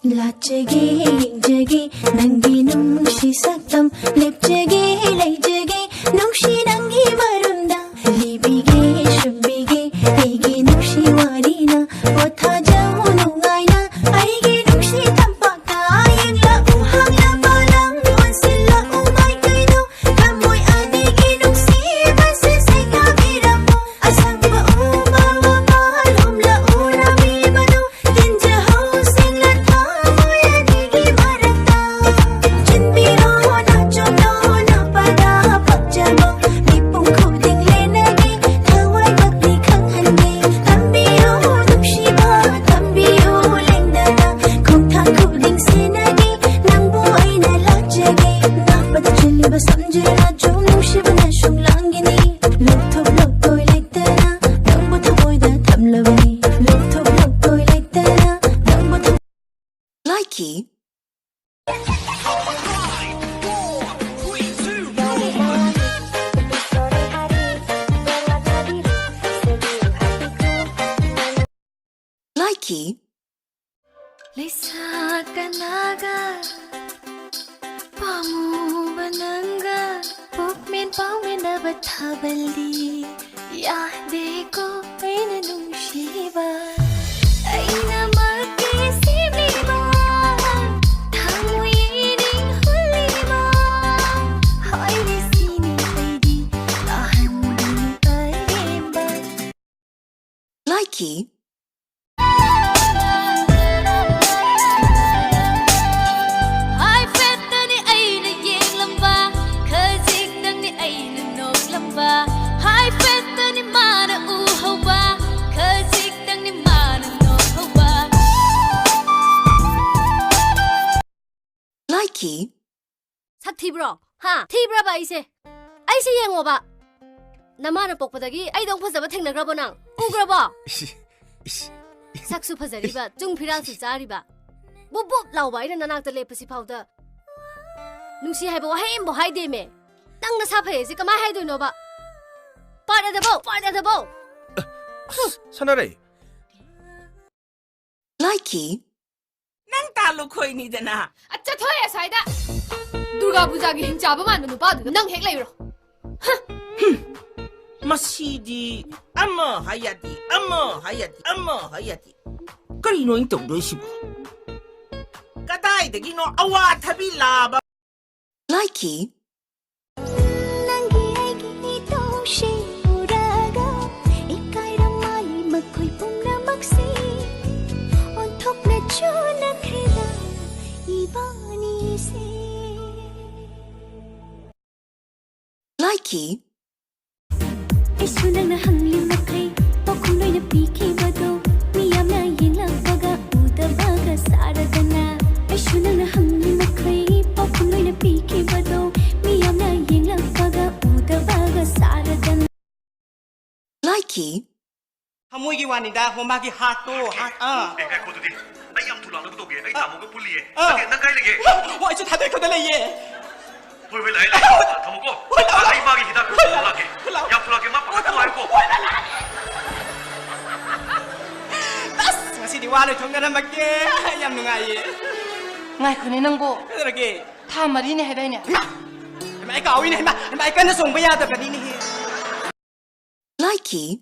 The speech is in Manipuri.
ꯂꯥꯠꯆꯒꯦ ꯌꯦꯡꯖꯒꯦ ꯅꯪꯒꯤ ꯅꯨꯡꯁꯤ ꯁꯛꯇꯝ ꯂꯦꯞꯆꯒꯦ ꯂꯩꯖꯒꯦ ꯅꯨꯡꯁꯤ ꯅꯪꯒꯤ ꯃꯔꯝꯗ ꯂꯤꯕꯤꯒꯦ ꯁꯨꯝꯕꯤꯒꯦ ꯑꯩꯒꯤ ꯅꯨꯡꯁꯤ ꯋꯥꯔꯤꯅ ꯄꯣꯊꯥꯖꯧ ꯅꯨꯡꯉꯥꯏꯅ ꯑꯩꯒꯤ ꯅꯨꯡꯁꯤ ꯇꯝꯄꯥꯛꯇ ꯌꯦꯡꯂꯛꯎ ꯍꯥꯡꯂꯕ ꯂꯪ ꯑꯣꯟꯁꯤꯜꯂꯛꯎ ꯃꯥꯏꯀꯩꯗꯣ ꯊꯃꯣꯏ ꯑꯅꯤꯒꯤ ꯅꯨꯡꯁꯤꯕꯁꯦ ꯁꯦꯡꯅꯕꯤꯔꯝꯃꯨ ꯑꯁꯪꯕ ꯎꯃꯪ ꯃꯄꯥꯜ ꯍꯨꯝꯂꯛꯎ ꯂꯝꯕꯤꯕꯗꯣ ꯇꯤꯟꯖꯍꯧ ꯁꯦꯡꯂ ꯊꯃꯣꯏ ꯑꯅꯤꯒꯤ ꯃꯔꯛꯇ ꯆꯤꯟꯕꯤꯔꯣ ꯅꯥꯆꯣꯝꯅꯣ ꯅꯥꯄꯗ ꯄꯛꯆꯕ ꯃꯤꯄꯨꯝ ꯈꯨꯗꯤꯡ ꯂꯦꯟꯅꯒꯦ ꯊꯋꯥꯏ ꯚꯛꯇꯤ ꯈꯪꯍꯟꯒꯦ ꯇꯝꯕꯤꯌꯨ ꯅꯨꯡꯁꯤꯕ ꯇꯝꯕꯤꯌꯨ ꯂꯦꯡꯗꯅ ꯈꯣꯡꯊꯥꯡ ꯈꯨꯗꯤꯡ ꯁꯦꯟꯅꯒꯦ ꯅꯪꯕꯨ ꯑꯩꯅ ꯂꯥꯠꯆꯒꯦ ꯅꯥꯄꯗ ꯆꯤꯜꯂꯤꯕ ꯁꯝꯖꯦꯜ ꯆꯨꯝ ꯅꯨꯡꯁꯤꯕꯅ ꯁꯨꯡꯂꯥꯡꯒꯤꯅꯤ ꯂꯧꯊꯣꯛ ꯂꯧꯊꯣꯏ ꯂꯩꯇꯅ ꯅꯪꯕꯨ ꯊꯃꯣꯏꯗ ꯊꯝꯂꯕꯅꯤ ꯂꯧꯊꯣꯛ ꯂꯧꯊꯣꯏ ꯂꯩꯇꯅ ꯅꯪꯕꯨ Likee. Likee. Lisa kanaga pamu bananga pukmin pawin na bathabali ya deko aina nungshiba aina magkisibliba thamuyining huliba haini sini aidi lahanding paimba Likee. Likee. 삭티브로 하 티브라바 아이세 옌오바 나마는 뻑보다기 아이동 퍼져봐 택나그라보 낭 우그라보 삭수 퍼져리바 중피란수 짜리바 뽀뽀 라오바 이런 나낙다 레프시 파우더 뭉시 하이보 하임보 하이데메 땅나 사파예지 까마 하이도이노바 빠르다보 사나레 Likee. nang talu khoi ni dana 아짜 더해 사이다 누가 부자기 힘잡아 만든 오빠도 낭 핵레이로 masidi amma hayati kari no in tong doi sibo kadai de gino awa thabi la ba Likee. nangi aigi tongshi uraga ikaira mali makhoi pumna maksi onthok na chuna khida ibani se Likee. isunang na hangli makai pakulay na piki bado miyam na yinlabaga udabaga saradana isunang na hangli makai pakulay na piki bado miyam na yinlabaga udabaga saradana Likee. Hamoy gi wani da homa gi hat to hat 내가 거두디 나 양투랑 너도 게 나 먹고 불리해 나 가이게 wa chu thade ko dale ye 왜 라이 다 먹고 라이 마기 기다 불라게 양투라게 막 바꿔 할고 tas ngasi di wani thong na mak ye yam nungai ye ngai khone nangbo kadra ge tha mari ne hedai ne mai ka wi ne mai kan song ba ya da ba ni ni Likee.